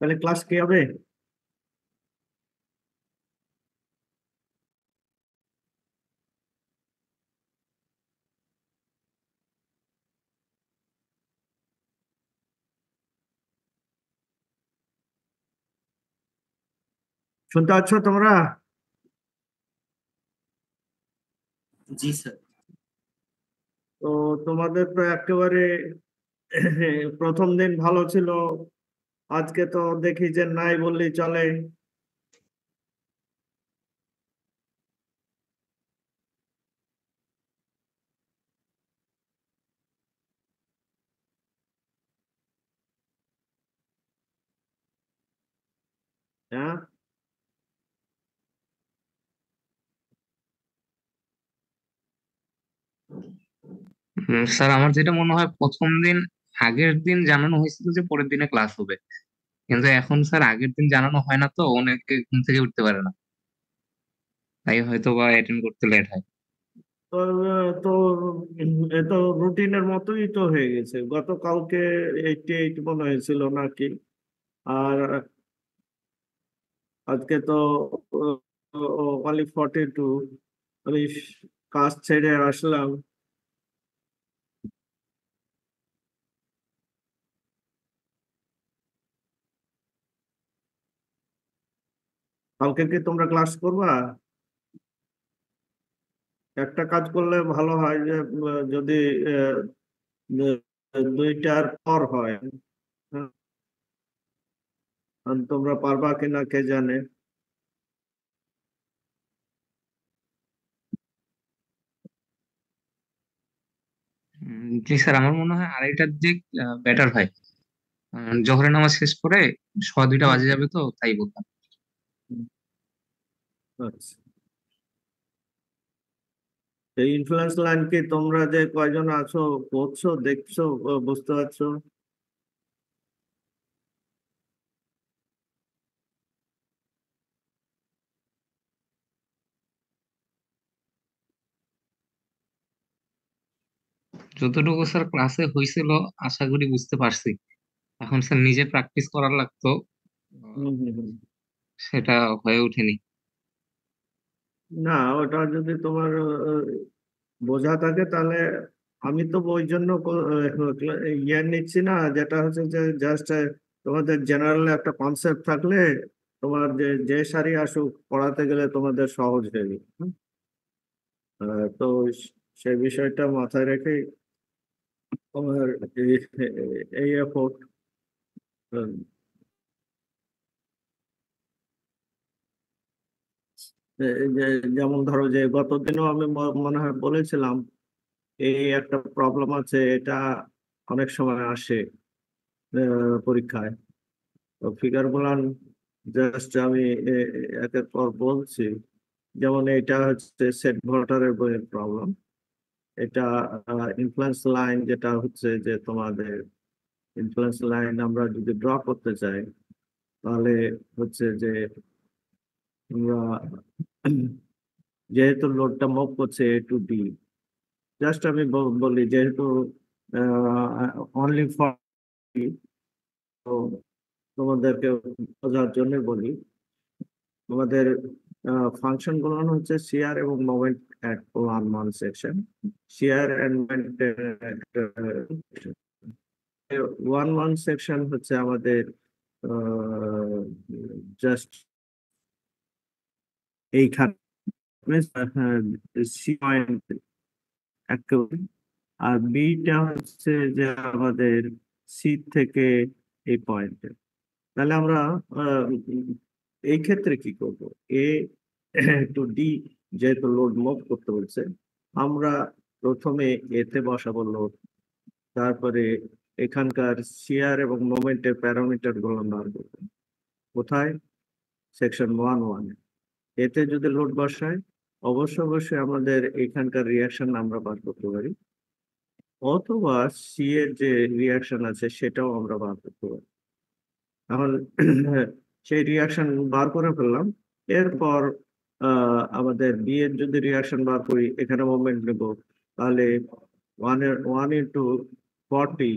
তাহলে ক্লাস কি হবে? শুনতে পাচ্ছ তোমরা? জি স্যার। তো তোমাদের তো একেবারে প্রথম দিন ভালো ছিল, আজকে তো দেখি যে নাই বললেই চলে। হ্যাঁ, স্যার আমার যেটা মনে হয় প্রথম দিন আগের দিন জানানো হয়েছিল যে পরের দিনে ক্লাস হবে, কিন্তু এখন স্যার আগের দিন জানানো হয় না, তো অনেকে ঘুম থেকে উঠতে পারে না, তাই হয়তো বা অ্যাটেন্ড করতে লেট হয়। তো তো এ তো রুটিনের মতোই তো হয়ে গেছে। গতকালকে 88 মনে হয়েছিল নাকি, আর আজকে তো অনলি 42। আমি কাজ ছেড়ে আসলাম। কালকে কি তোমরা ক্লাস করবা? একটা কাজ করলে ভালো হয় যে যদি আহ, দুইটার পর হয়। হ্যাঁ, আর তোমরা পারবা কিনা কে জানে। জি স্যার, আমার মনে হয় আড়াইটার দিক বেটার হয়। জোহরের নামাজ শেষ করে 2:15 হুম, বাজে যাবে, তো তাই বলতাম। হুম, আচ্ছা। এই ইনফ্লুয়েন্স লাইন কি তোমরা যে কয়জন আছো পড়ছো, দেখছো, বুঝতে পারছো? যতটুকু স্যার ক্লাসে হয়েছিল আশা করি বুঝতে পারছি। এখন স্যার নিজে প্র্যাকটিস করার লাগতো, আহ, হুম, হুম, হুম। সেটা হয়ে ওঠেনি। না, ওটা যদি তোমার বোঝা থাকে তাহলে আমি তো ওই জন্য ইয়ে নিচ্ছি না, যেটা হচ্ছে যে জাস্ট তোমাদের জেনারেল একটা কনসেপ্ট থাকলে তোমার যে যে সারি আসুক পড়াতে গেলে তোমাদের সহজ হয়ে যাবে। তো সেই বিষয়টা মাথায় রেখে তোমার এই এই এফোর্ট। যেমন ধরো যে গত দিনও আমি মনে হয় বলেছিলাম এই একটা প্রবলেম আছে, এটা অনেক সময় আসে পরীক্ষায়। তো ফিগার গুলান জাস্ট আমি একের পর বলছি। যেমন এটা হচ্ছে সেট ভোল্টারের বইয়ের প্রবলেম। এটা ইনফ্লুয়েন্স লাইন, যেটা হচ্ছে যে তোমাদের ইনফ্লুয়েন্স লাইন আমরা যদি ড্র করতে চাই তাহলে হচ্ছে যে আমরা যেহেতু লোডটা মুভ করছে এ টু বি, জাস্ট আমি বলি যেহেতু অনলি ফর, তো তোমাদেরকে বোঝার জন্য বলি। আমাদের ফাংশন গুলো হচ্ছে শেয়ার এবং moment at one one section. Shear and moment one one section হচ্ছে আমাদের জাস্ট এইখানে সি পয়েন্ট একেবারে। আর বিটা হচ্ছে যে আমাদের সি থেকে এই পয়েন্টে। তাহলে আমরা আহ, এই ক্ষেত্রে কি করব? এ টু ডি যেহেতু লোড মুভ করতে বলছে, আমরা প্রথমে এতে বসাবো লোড, তারপরে এখানকার শিয়ার এবং মোমেন্টের প্যারামিটার গুলো বার করবো। কোথায়? সেকশন 1 1। এতে যদি লোড বসাই অবশ্যই অবশ্যই আমাদের এখানকার রিয়াকশন আমরা বার করতে পারি, অথবা সি এর যে রিয়াকশন আছে সেটাও আমরা বার করতে পারি। এখন সেই রিয়াকশন বার করে ফেললাম। এরপর আমাদের বি এর যদি রিয়াকশন বার করি, এখানে মোমেন্ট নেব, তাহলে 1 ইন্টু 40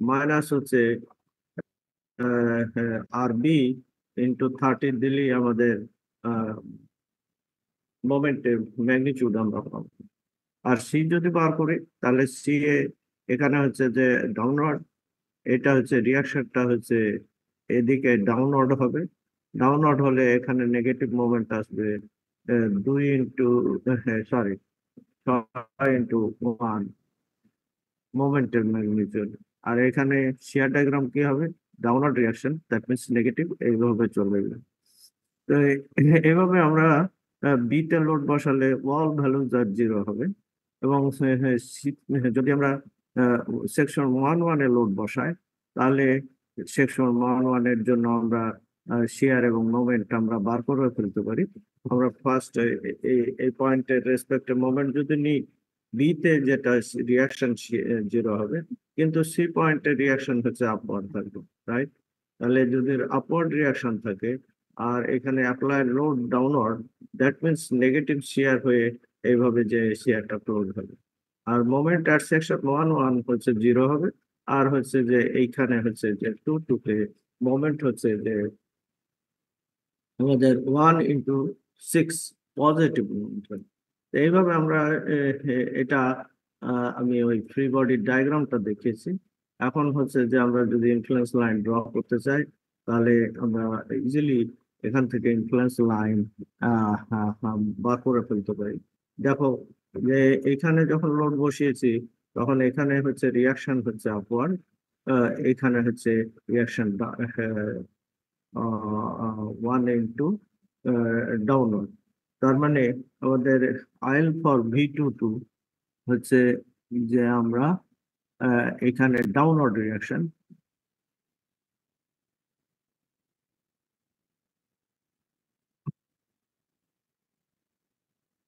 মাইনাস হচ্ছে আর বি ইন্টু 30 দিলেই আমাদের মোমেন্টের ম্যাগনিটিউড আমরা পাবো। আর সি যদি বার করি তাহলে সি এখানে হচ্ছে যে ডাউনওয়ার্ড, এটা হচ্ছে রিয়াকশনটা হচ্ছে এদিকে ডাউনওয়ার্ড হবে। ডাউনওয়ার্ড হলে এখানে নেগেটিভ মোমেন্ট আসবে 2 ইন্টু সরি 6 ইন্টু 1 মোমেন্টের ম্যাগনিটিউড। আর এখানে শিয়ার ডায়াগ্রাম কি হবে? Downward reaction, that means negative, এইভাবে চলবে। তো এইভাবে আমরা বিতে লোড বসালে অল ভ্যালুজ আর 0 হবে। এবং যদি আমরা সেকশন 1-1 এ লোড বসাই তাহলে সেকশন 1-1 এর জন্য আমরা শেয়ার এবং মোমেন্ট আমরা বার করে ফেলতে পারি। আমরা ফার্স্ট এই পয়েন্টের রেসপেক্টে মোমেন্ট যদি নিই, বিতে যেটা রিয়াকশন 0 হবে, কিন্তু সি পয়েন্টের রিয়াকশন হচ্ছে আপওয়ার্ড থাকবে, রাইট? তাহলে যদি আপওয়ার্ড রিয়াকশন থাকে আর এখানে apply load downward, that means negative share হয়ে এইভাবে যে শেয়ারটা ক্লোজ হবে। আর মোমেন্ট অ্যাট সেকশন 1-1 হচ্ছে 0 হবে। আর হচ্ছে যে এইখানে হচ্ছে যে 2-2 মোমেন্ট হচ্ছে যে আমাদের 1 ইন্টু 6 পজিটিভ মোমেন্ট হবে। তো এইভাবে আমরা এটা আমি ওই ফ্রি বডির ডায়াগ্রামটা দেখিয়েছি। এখন হচ্ছে যে আমরা যদি ইনফ্লুয়েন্স লাইন ড্র করতে চাই তাহলে আমরা ইজিলি এখান থেকে ইনফ্লুয়েন্স লাইন বার করে ফেলতে পারি। দেখো যে এখানে যখন লোড বসিয়েছি তখন এখানে হচ্ছে রিয়াকশন হচ্ছে আপওয়ার্ড, এখানে হচ্ছে রিয়াকশন 1 ইন্টু ডাউনওয়ার্ড। তার মানে আমাদের আইএল ফর V22 হচ্ছে যে আমরা এখানে ডাউনওয়ার্ড রিয়াকশন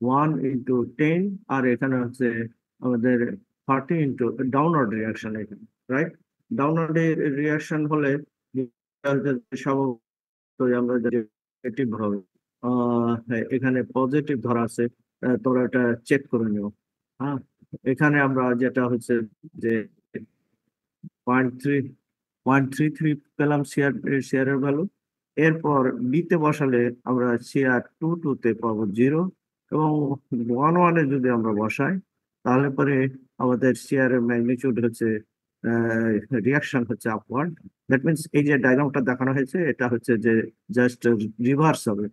ওয়ান ইন্টু 10, আর এখানে হচ্ছে আমাদের 30 ইন্টু ডাউনওয়ার্ড রিয়াকশন এখানে, রাইট? ডাউনওয়ার্ড রিয়াকশন হলে স্বাভাবিক আমরা নেগেটিভ হবে, এখানে পজিটিভ ধরা আছে, তোমরা এটা চেক করে নিও। হ্যাঁ, এখানে আমরা যেটা হচ্ছে যে 0.33 পেলাম শেয়ারের ভ্যালু। এরপর বিতে বসালে আমরা শেয়ার 2-2 পাবো 0, এবং 1-1 যদি আমরা বসাই তাহলে পরে আমাদের শেয়ারের ম্যাগনিটিউড হচ্ছে রিয়াকশন হচ্ছে আপওয়ার্ড। দ্যাট মিনস এই যে ডায়াগ্রামটা দেখানো হয়েছে এটা হচ্ছে যে জাস্ট রিভার্স হবে।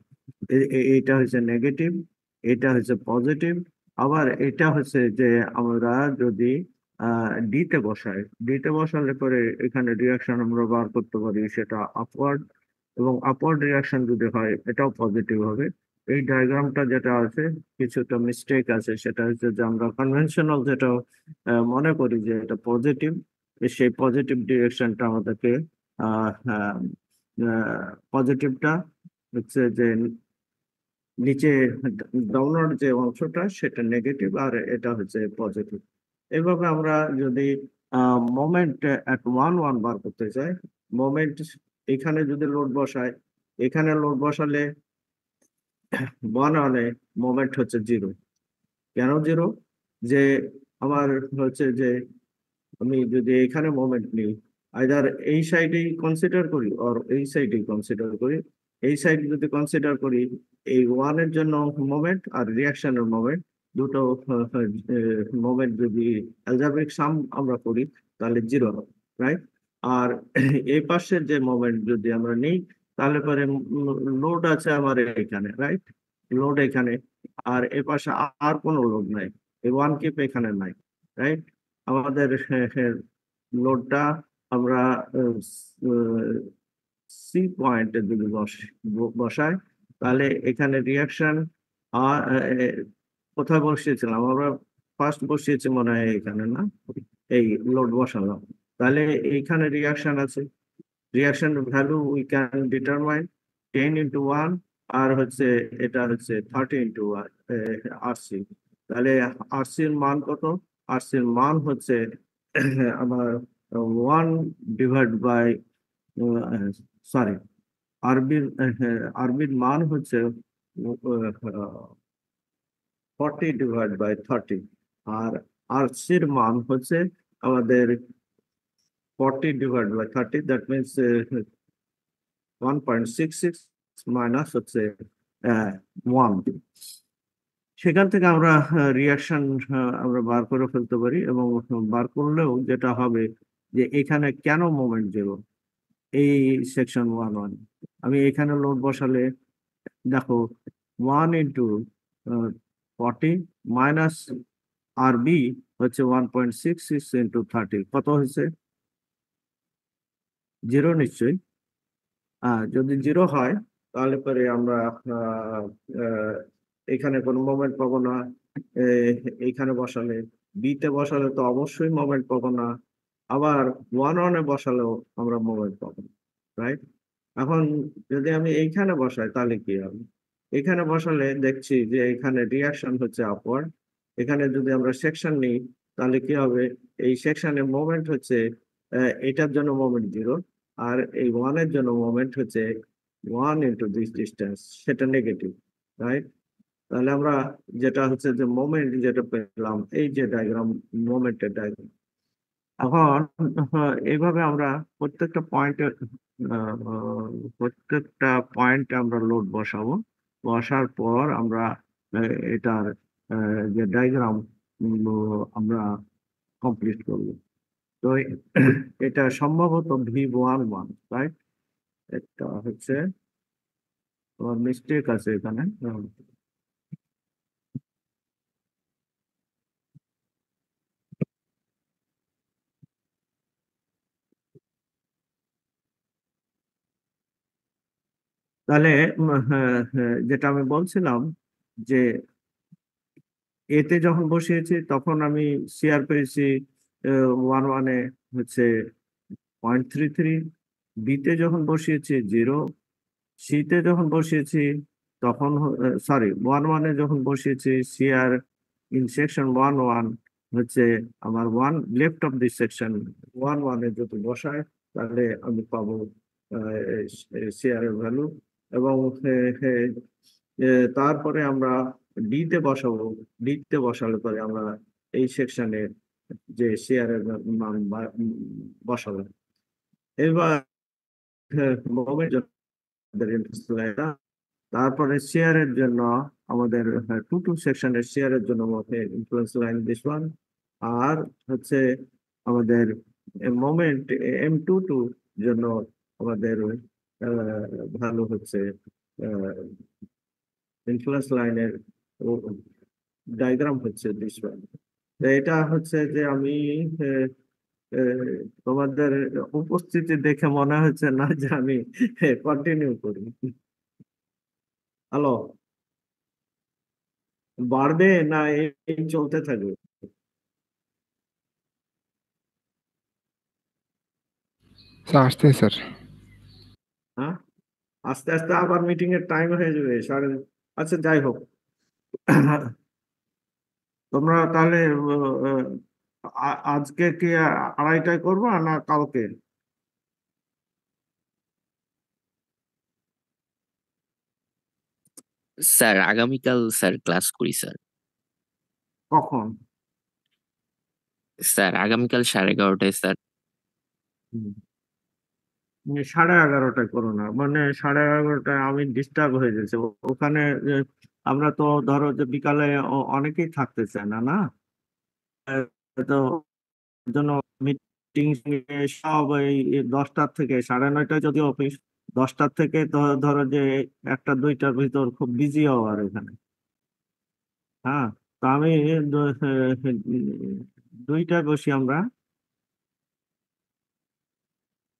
এটা হচ্ছে নেগেটিভ, এটা হচ্ছে পজিটিভ। আবার এটা হচ্ছে যে আমরা যদি ডিতে বসাই, ডিতে বসালে পরে এখানে রিয়াকশন আমরা বার করতে পারি সেটা আপওয়ার্ড, এবং আপওয়ার্ড রিয়াকশন যদি হয় এটাও পজিটিভ হবে। এই ডায়াগ্রামটা যেটা আছে কিছুটা মিস্টেক আছে, সেটা হচ্ছে যে আমরা কনভেনশনাল যেটা মনে করি যে এটা পজিটিভ, সেই পজিটিভ ডিরেকশনটা আমাদেরকে পজিটিভটা হচ্ছে যে নিচে ডাউনওয়ার্ড যে অংশটা সেটা নেগেটিভ আর এটা হচ্ছে পজিটিভ। এইভাবে আমরা যদি মোমেন্ট অ্যাট 1-1 বার করতে চাই, মোমেন্ট এখানে যদি লোড বসায়, এখানে লোড বসালে 1-1 মোমেন্ট হচ্ছে 0। কেন 0? যে আমার হচ্ছে যে আমি যদি এখানে মোমেন্ট নিই, আইদার এই সাইডেই কনসিডার করি আর এই সাইডেই কনসিডার করি। এই সাইড যদি কনসিডার করি, এই 1-এর জন্য মোমেন্ট আর রিয়াকশনের মোমেন্ট দুটো মোমেন্ট যদি অ্যালজাব্রিক সাম আমরা করি তাহলে 0 হবে, রাইট? আর এই পাশের যে মোমেন্ট যদি আমরা নিই তাহলে পরে লোড আছে আমার এখানে, রাইট? লোড এখানে, আর এ পাশে আর কোনো লোড নাই, এই 1 কিপ এখানে নাই, রাইট? আমাদের লোডটা আমরা সি পয়েন্টের দিকে বসাই তাহলে এখানে রিয়াকশন কোথায় বসিয়েছিলাম আমরা? ফার্স্ট বসিয়েছি মনে হয় এখানে, না? এই লোড বসালাম, তাহলে এইখানে রিয়াকশন আছে। Reaction value we can determine 10 into 1, আর হচ্ছে এটা হচ্ছে 30 ইন্টু আরসি। তাহলে আরসির মান কত? আরসির মান হচ্ছে আমার 1 ডিভাইড বাই সরি আরবির মান হচ্ছে 40 ডিভাইড বাই 30, আর আরসির মান হচ্ছে আমাদের 40 divided by 30, that means 1.66 minus হচ্ছে 1। সেখান থেকে আমরা রিয়াকশন আমরা বার করে ফেলতে পারি, এবং বার করলেও যেটা হবে যে এখানে কেন মোমেন্ট জিরো এই সেকশন 1 আমি এখানে লোড বসালে দেখো 1 × 40 মাইনাস আর বি হচ্ছে 1.66 × 30 কত হয়েছে? জিরো নিশ্চয়ই। যদি জিরো হয় তাহলে পরে আমরা আহ, আহ, এখানে কোনো মোমেন্ট পাবো না। এইখানে বসালে, বিতে বসালে তো অবশ্যই মোমেন্ট পাবো না, আবার 1 বসালেও আমরা মোমেন্ট পাবো না, রাইট? এখন যদি আমি এইখানে বসাই তাহলে কি হবে? এখানে বসালে দেখছি যে এখানে রিয়াকশন হচ্ছে আপওয়ার্ড। এখানে যদি আমরা সেকশন নিই তাহলে কি হবে? এই সেকশনের মোমেন্ট হচ্ছে এটার জন্য মোমেন্ট জিরো, আর এই 1 জন্য মোমেন্ট হচ্ছে 1 × দিস ডিস্টেন্স, সেটা নেগেটিভ, রাইট? তাহলে আমরা যেটা হচ্ছে যে মোমেন্ট যেটা পেলাম, এই যে ডায়াগ্রাম, মোমেন্টের ডায়াগ্রাম। এখন এইভাবে আমরা প্রত্যেকটা পয়েন্টে আমরা লোড বসাবো। বসার পর আমরা এটার যে ডায়াগ্রাম আমরা কমপ্লিট করব। তো এটা সম্ভবত V11, রাইট? এটা হচ্ছে মিস্টেক আছে এখানে। তাহলে যেটা আমি বলছিলাম যে এতে যখন বসিয়েছি তখন আমি শেয়ার পেয়েছি 1 হচ্ছে 0.33, বিতে যখন বসিয়েছি 0, সিতে যখন বসিয়েছি তখন সরি 1 যখন বসিয়েছি শেয়ার ইন সেকশন 1 হচ্ছে আমার 1 লেফট অফ দিস সেকশন 1 যদি বসায় তাহলে আমি পাবো শেয়ারের ভ্যালু। এবং তারপরে আমরা ডিতে বসাবো। ডিতে বসালে পরে আমরা এই সেকশনে যে শেয়ারের মান বসাবো। এবার মোমেন্ট, তারপরে শেয়ারের জন্য আমাদের 2 সেকশনের শেয়ারের জন্য ইনফ্লুয়েন্স লাইন দিস ওয়ান, আর হচ্ছে আমাদের মোমেন্ট M22 জন্য আমাদের ভালো হচ্ছে ইনফ্লুয়েন্স লাইনের ডায়াগ্রাম হচ্ছে দিস ওয়ান। এটা হচ্ছে যে আমি আহ, তোমাদের উপস্থিতি দেখে মনে হচ্ছে না যে আমি কন্টিনিউ করি। হ্যালো, বাড়বে না এই চলতে থাকবে? স্যার আসতেছে স্যার। হ্যাঁ, আস্তে আস্তে আবার মিটিং এর টাইম হয়ে যাবে সাড়ে। আচ্ছা, যাই হোক, তোমরা তাহলে আজকে কি 2:30টায় করবা না কালকে? স্যার আগামীকাল স্যার ক্লাস করি স্যার। কখন? স্যার আগামীকাল 11:30টায় স্যার। হুম, 11:30টায় করো না, মানে 11:30টায় আমি ডিস্টার্ব হয়ে যাচ্ছে ওখানে। আমরা তো ধরো যে বিকালে অনেকেই থাকতে চায় না, না? তো জন্য মিটিং সব এই 10টার থেকে 9:30টায় যদি অফিস, 10টার থেকে তো ধরো যে 1টা 2টার ভিতর খুব বিজি হওয়ার এখানে। হ্যাঁ, তো আমি 2টায় বসি আমরা,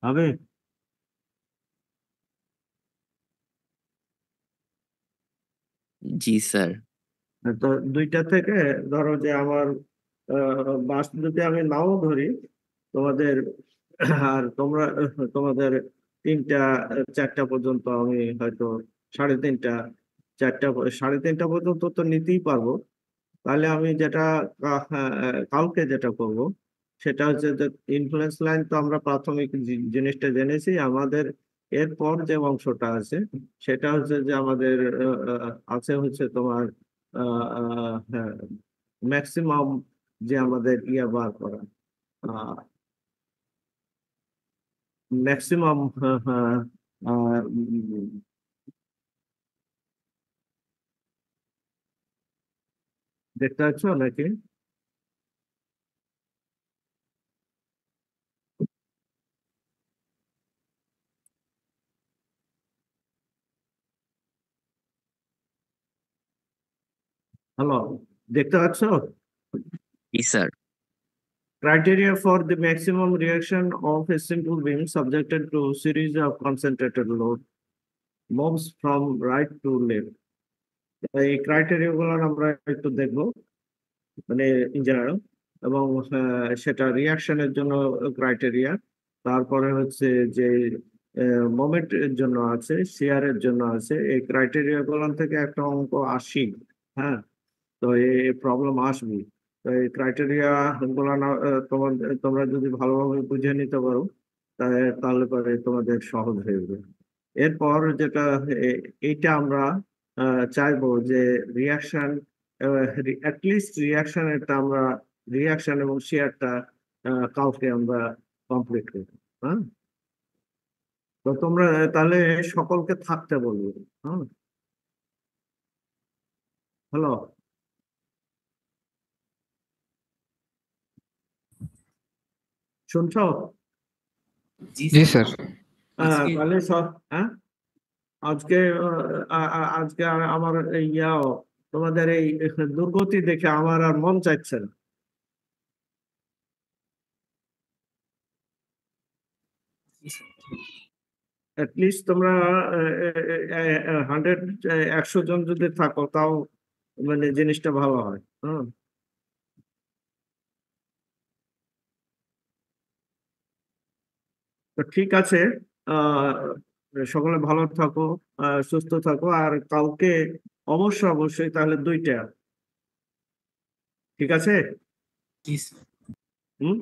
হবে? জি স্যার। তো 2টা থেকে ধরো যে আমার বাস যদি আমি নাও ধরি তোমাদের, আর তোমরা তোমাদের 3টা 4টা পর্যন্ত আমি হয়তো 3:30 4টা 3:30 পর্যন্ত তো নিতেই পারবো। তাহলে আমি যেটা কালকে যেটা করব সেটা হচ্ছে যে ইনফ্লুয়েন্স লাইন তো আমরা প্রাথমিক জিনিসটা জেনেছি। আমাদের এরপর যে অংশটা আছে সেটা হচ্ছে যে আমাদের আছে হচ্ছে তোমার ম্যাক্সিমাম যে আমাদের ইয়া বার করা, ম্যাক্সিমাম দেখতে পাচ্ছ নাকি? হ্যালো, দেখতে পাচ্ছ? জি sir. Criteria for the maximum reaction of a simple beam subjected to series of concentrated load moves from right to left. এই ক্রাইটেরিয়া গুলো আমরা একটু দেখবো, মানে ইন জেনারেল, এবং সেটা রিয়াকশনের জন্য ক্রাইটেরিয়া, তারপরে হচ্ছে যে মোমেন্টের জন্য আছে, শেয়ারের জন্য আছে। এই ক্রাইটেরিয়া গুলো থেকে একটা অঙ্ক আসি, হ্যাঁ, তো এই প্রবলেম আসবে। তো এই ক্রাইটেরিয়া গুলো তোমরা যদি ভালোভাবে বুঝে নিতে পারো, তাহলে পরে তোমাদের সহজ হয়ে যাবে। এরপর যেটা এইটা আমরা চাইবো যে রিয়াকশন, অ্যাটলিস্ট রিয়াকশনটা আমরা, রিয়াকশন এবং শেয়ারটা কাউকে আমরা কমপ্লিট করবো। হ্যাঁ, তো তোমরা তাহলে সকলকে থাকতে বলবো। হ্যাঁ, হ্যালো, শুনছো? জি স্যার। তাহলে সব, হ্যাঁ, আজকে আজকে আমার তোমাদের এই দুর্গতি দেখে আমার আর মন চাইছে না। অ্যাটলিস্ট তোমরা 100 জন যদি থাকো, তাও মানে জিনিসটা ভালো হয়। হ্যাঁ, তো ঠিক আছে। আহ সকলে ভালো থাকো, সুস্থ থাকো, আর কাউকে অবশ্যই তাহলে 2টা, ঠিক আছে? হুম।